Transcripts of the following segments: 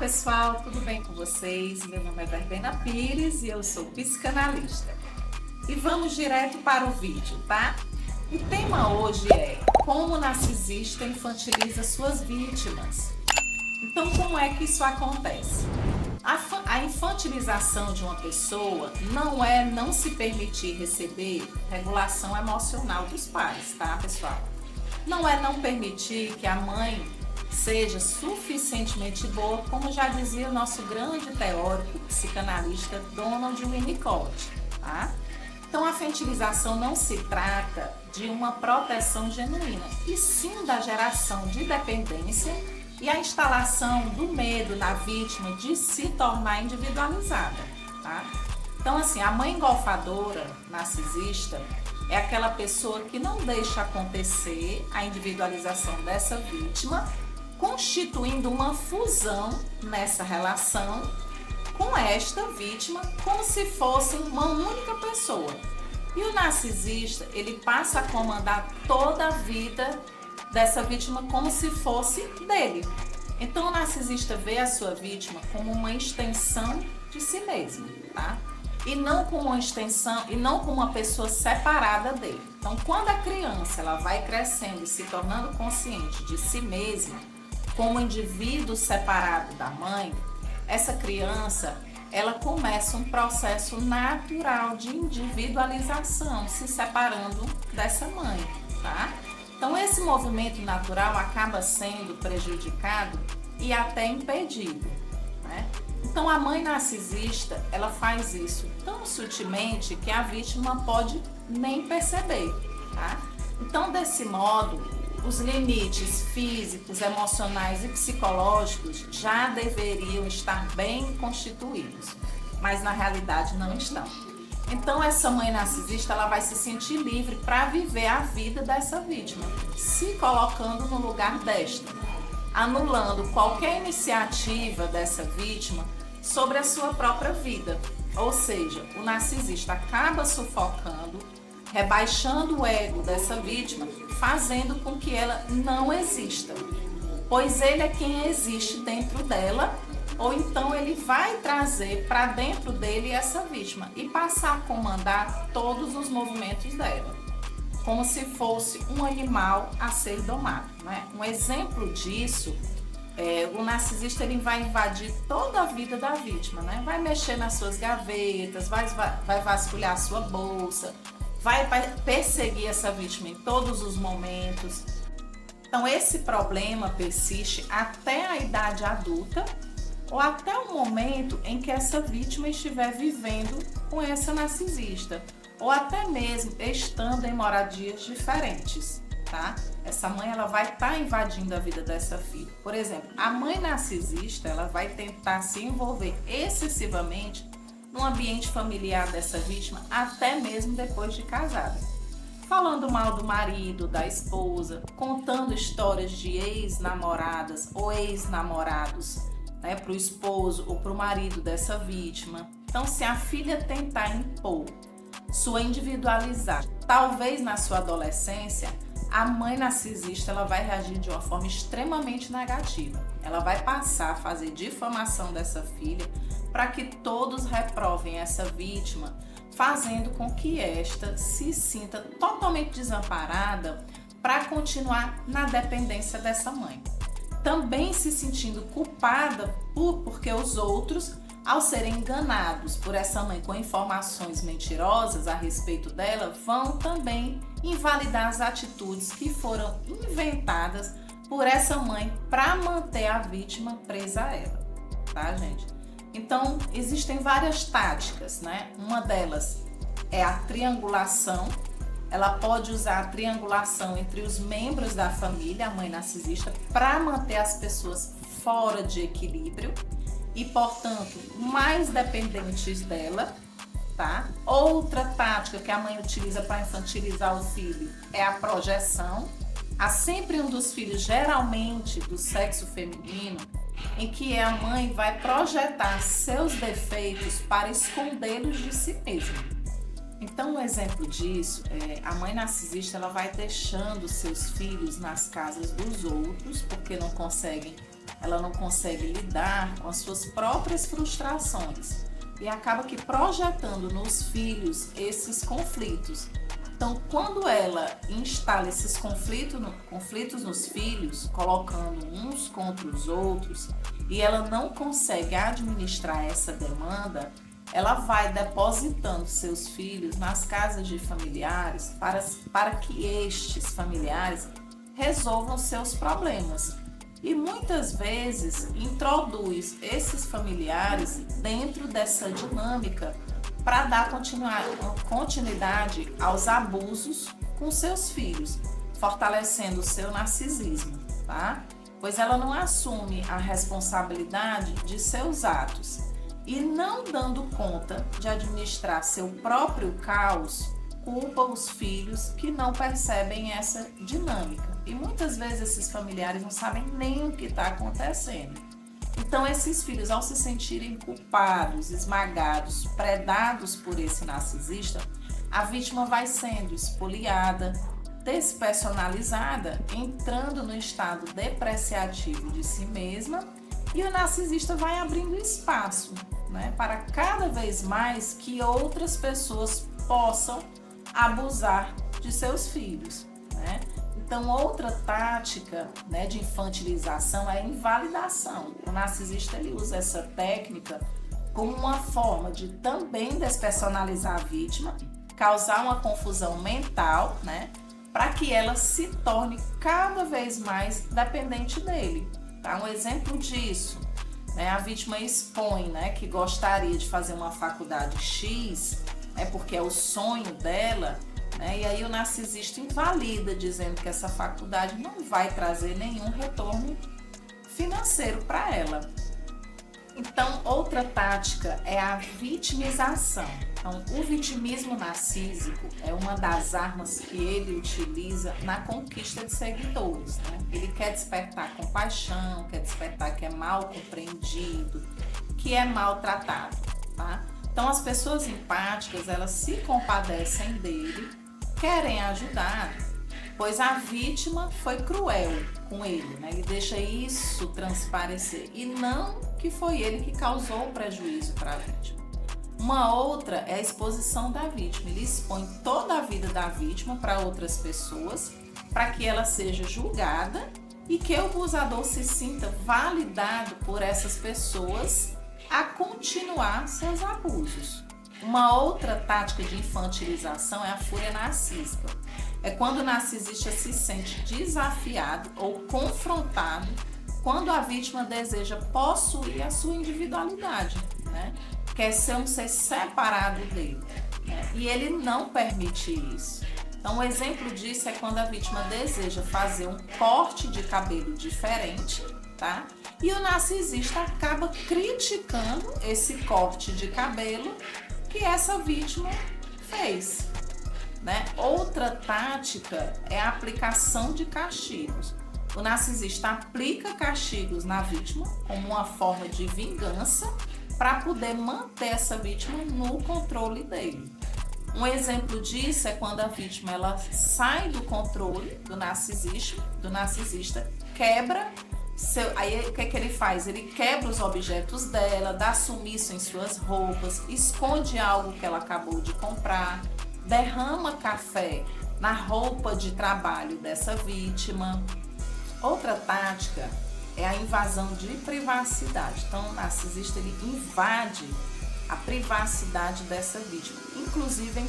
pessoal, tudo bem com vocês? Meu nome é Verbena Pires e eu sou psicanalista. E vamos direto para o vídeo, tá? O tema hoje é como o narcisista infantiliza suas vítimas. Então, como é que isso acontece? A infantilização de uma pessoa não é não se permitir receber regulação emocional dos pais, tá, pessoal? Não é não permitir que a mãe seja suficientemente boa, como já dizia o nosso grande teórico psicanalista Donald Winnicott, tá? Então, a infantilização não se trata de uma proteção genuína, e sim da geração de dependência e a instalação do medo na vítima de se tornar individualizada, tá? Então, assim, a mãe engolfadora, narcisista, é aquela pessoa que não deixa acontecer a individualização dessa vítima, constituindo uma fusão nessa relação com esta vítima, como se fosse uma única pessoa. E o narcisista, ele passa a comandar toda a vida dessa vítima como se fosse dele. Então, o narcisista vê a sua vítima como uma extensão de si mesmo, tá? E não como uma extensão, e não como uma pessoa separada dele. Então, quando a criança ela vai crescendo e se tornando consciente de si mesma, como indivíduo separado da mãe, essa criança ela começa um processo natural de individualização, se separando dessa mãe, tá? Então, esse movimento natural acaba sendo prejudicado e até impedido, né? Então, a mãe narcisista, ela faz isso tão sutilmente que a vítima pode nem perceber, tá? Então, desse modo, os limites físicos, emocionais e psicológicos já deveriam estar bem constituídos, mas na realidade não estão. Então, essa mãe narcisista, ela vai se sentir livre para viver a vida dessa vítima, se colocando no lugar desta, anulando qualquer iniciativa dessa vítima sobre a sua própria vida. Ou seja, o narcisista acaba sufocando, rebaixando o ego dessa vítima, fazendo com que ela não exista, pois ele é quem existe dentro dela, ou então ele vai trazer para dentro dele essa vítima e passar a comandar todos os movimentos dela, como se fosse um animal a ser domado, né? Um exemplo disso o narcisista ele vai invadir toda a vida da vítima, né? Vai mexer nas suas gavetas, vai vasculhar a sua bolsa, vai perseguir essa vítima em todos os momentos. Então, esse problema persiste até a idade adulta ou até o momento em que essa vítima estiver vivendo com essa narcisista, ou até mesmo estando em moradias diferentes, tá? Essa mãe ela vai estar invadindo a vida dessa filha. Por exemplo, a mãe narcisista ela vai tentar se envolver excessivamente no ambiente familiar dessa vítima, até mesmo depois de casada. Falando mal do marido, da esposa, contando histórias de ex-namoradas ou ex-namorados, né, para o esposo ou para o marido dessa vítima. Então, se a filha tentar impor sua individualidade, talvez na sua adolescência, a mãe narcisista ela vai reagir de uma forma extremamente negativa. Ela vai passar a fazer difamação dessa filha para que todos reprovem essa vítima, fazendo com que esta se sinta totalmente desamparada para continuar na dependência dessa mãe. Também se sentindo culpada porque os outros, ao serem enganados por essa mãe com informações mentirosas a respeito dela, vão também invalidar as atitudes que foram inventadas por essa mãe para manter a vítima presa a ela, tá, gente? Então, existem várias táticas, né? Uma delas é a triangulação. Ela pode usar a triangulação entre os membros da família, a mãe narcisista, para manter as pessoas fora de equilíbrio e, portanto, mais dependentes dela, tá? Outra tática que a mãe utiliza para infantilizar o filho é a projeção. Há sempre um dos filhos, geralmente do sexo feminino, em que a mãe vai projetar seus defeitos para escondê-los de si mesma. Então, um exemplo disso é a mãe narcisista, ela vai deixando seus filhos nas casas dos outros porque não conseguem ela não consegue lidar com as suas próprias frustrações e acaba que projetando nos filhos esses conflitos. Então, quando ela instala esses conflitos nos filhos, colocando uns contra os outros, e ela não consegue administrar essa demanda, ela vai depositando seus filhos nas casas de familiares para que estes familiares resolvam seus problemas. E muitas vezes introduz esses familiares dentro dessa dinâmica para dar continuidade aos abusos com seus filhos, fortalecendo o seu narcisismo, tá? Pois ela não assume a responsabilidade de seus atos e, não dando conta de administrar seu próprio caos, culpa os filhos que não percebem essa dinâmica. E muitas vezes esses familiares não sabem nem o que está acontecendo. Então, esses filhos, ao se sentirem culpados, esmagados, predados por esse narcisista, a vítima vai sendo espoliada, despersonalizada, entrando no estado depreciativo de si mesma, e o narcisista vai abrindo espaço, né, para cada vez mais que outras pessoas possam abusar de seus filhos, né? Então, outra tática, né, de infantilização é a invalidação. O narcisista ele usa essa técnica como uma forma de também despersonalizar a vítima, causar uma confusão mental, né, para que ela se torne cada vez mais dependente dele. Tá? Um exemplo disso, né, a vítima expõe, né, que gostaria de fazer uma faculdade X, né, porque é o sonho dela. E aí o narcisista invalida, dizendo que essa faculdade não vai trazer nenhum retorno financeiro para ela. Então, outra tática é a vitimização. Então, o vitimismo narcísico é uma das armas que ele utiliza na conquista de seguidores, né? Ele quer despertar compaixão, quer despertar que é mal compreendido, que é maltratado, tá? Então, as pessoas empáticas, elas se compadecem dele, querem ajudar, pois a vítima foi cruel com ele, né? Ele deixa isso transparecer, e não que foi ele que causou o prejuízo para a vítima. Uma outra é a exposição da vítima. Ele expõe toda a vida da vítima para outras pessoas, para que ela seja julgada e que o abusador se sinta validado por essas pessoas a continuar seus abusos. Uma outra tática de infantilização é a fúria narcísica. É quando o narcisista se sente desafiado ou confrontado quando a vítima deseja possuir a sua individualidade, né? Quer ser um ser separado dele, né? E ele não permite isso. Então, um exemplo disso é quando a vítima deseja fazer um corte de cabelo diferente, tá? E o narcisista acaba criticando esse corte de cabelo que essa vítima fez, né? Outra tática é a aplicação de castigos. O narcisista aplica castigos na vítima como uma forma de vingança para poder manter essa vítima no controle dele. Um exemplo disso é quando a vítima ela sai do controle do narcisista, quebra aí o que é que ele faz? Ele quebra os objetos dela, dá sumiço em suas roupas, esconde algo que ela acabou de comprar, derrama café na roupa de trabalho dessa vítima. Outra tática é a invasão de privacidade. Então, o narcisista ele invade a privacidade dessa vítima, inclusive em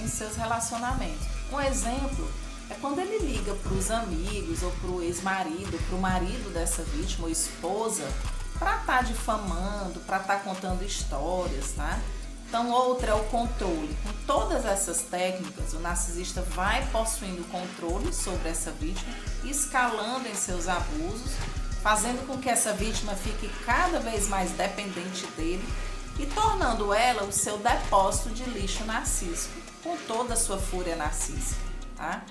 seus relacionamentos. Um exemplo é quando ele liga para os amigos ou para o ex-marido, para o marido dessa vítima ou esposa, para estar difamando, para estar contando histórias, tá? Então, outra é o controle. Com todas essas técnicas, o narcisista vai possuindo controle sobre essa vítima, escalando em seus abusos, fazendo com que essa vítima fique cada vez mais dependente dele e tornando ela o seu depósito de lixo narcísico, com toda a sua fúria narcísica, tá?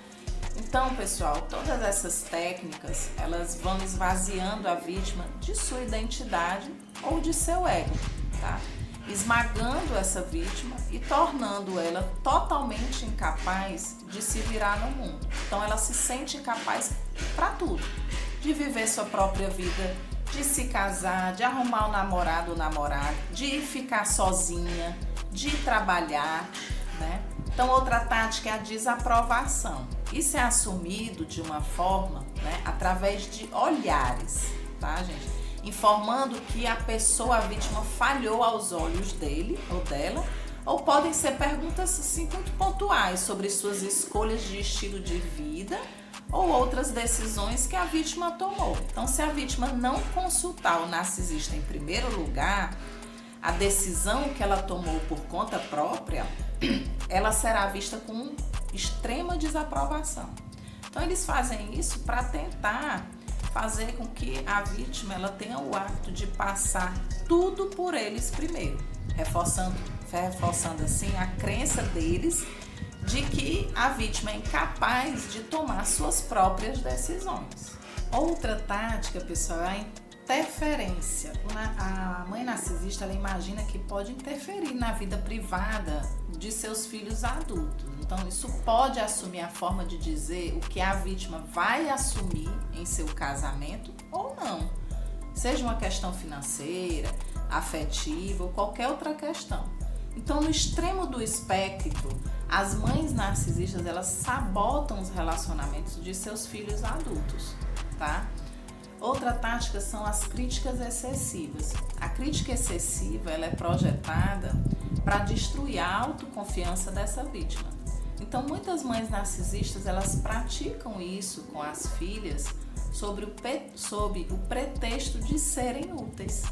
Então, pessoal, todas essas técnicas, elas vão esvaziando a vítima de sua identidade ou de seu ego, tá? Esmagando essa vítima e tornando ela totalmente incapaz de se virar no mundo. Então, ela se sente incapaz para tudo, de viver sua própria vida, de se casar, de arrumar um namorado ou namorada, de ficar sozinha, de trabalhar, né? Então, outra tática é a desaprovação. Isso é assumido de uma forma, né, através de olhares, tá, gente? Informando que a pessoa, a vítima, falhou aos olhos dele ou dela, ou podem ser perguntas assim, muito pontuais sobre suas escolhas de estilo de vida ou outras decisões que a vítima tomou. Então, se a vítima não consultar o narcisista em primeiro lugar, a decisão que ela tomou por conta própria, ela será vista com extrema desaprovação. Então, eles fazem isso para tentar fazer com que a vítima ela tenha o hábito de passar tudo por eles primeiro, reforçando assim a crença deles de que a vítima é incapaz de tomar suas próprias decisões. Outra tática, pessoal, é a interferência. A mãe narcisista, ela imagina que pode interferir na vida privada de seus filhos adultos. Então, isso pode assumir a forma de dizer o que a vítima vai assumir em seu casamento ou não. Seja uma questão financeira, afetiva ou qualquer outra questão. Então, no extremo do espectro, as mães narcisistas, elas sabotam os relacionamentos de seus filhos adultos, tá? Outra tática são as críticas excessivas. A crítica excessiva, ela é projetada para destruir a autoconfiança dessa vítima. Então, muitas mães narcisistas, elas praticam isso com as filhas sob o pretexto de serem úteis,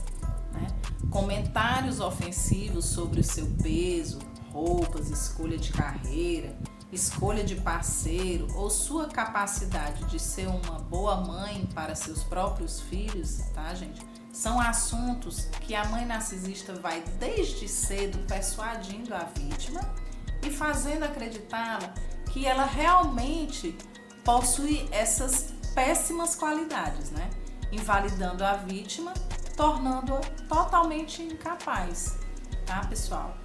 né? Comentários ofensivos sobre o seu peso, roupas, escolha de carreira, escolha de parceiro ou sua capacidade de ser uma boa mãe para seus próprios filhos, tá, gente? São assuntos que a mãe narcisista vai desde cedo persuadindo a vítima e fazendo acreditá-la que ela realmente possui essas péssimas qualidades, né? Invalidando a vítima, tornando-a totalmente incapaz, tá, pessoal?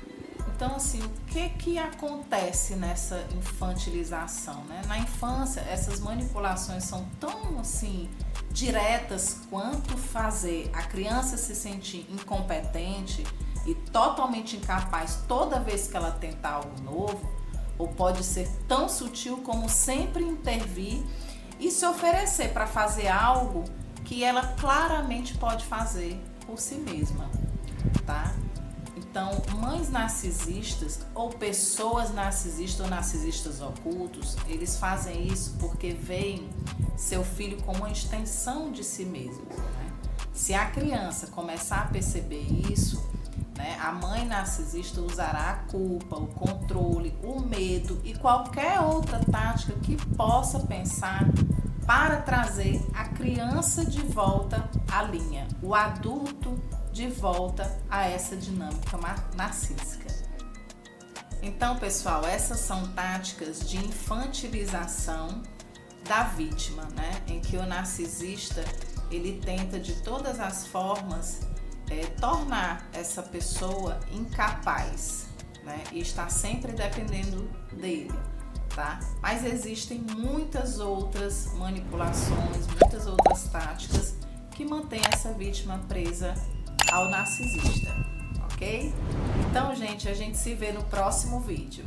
Então, assim, o que acontece nessa infantilização, né? Na infância, essas manipulações são tão, assim, diretas quanto fazer a criança se sentir incompetente e totalmente incapaz toda vez que ela tenta algo novo, ou pode ser tão sutil como sempre intervir e se oferecer para fazer algo que ela claramente pode fazer por si mesma, tá? Então, mães narcisistas ou pessoas narcisistas ou narcisistas ocultos, eles fazem isso porque veem seu filho como uma extensão de si mesmo, né? Se a criança começar a perceber isso, né, a mãe narcisista usará a culpa, o controle, o medo e qualquer outra tática que possa pensar para trazer a criança de volta à linha, o adulto de volta a essa dinâmica narcísica. Então, pessoal, essas são táticas de infantilização da vítima, né? Em que o narcisista ele tenta de todas as formas tornar essa pessoa incapaz, né? E está sempre dependendo dele, tá? Mas existem muitas outras manipulações, muitas outras táticas que mantêm essa vítima presa ao narcisista, ok? Então, gente, a gente se vê no próximo vídeo.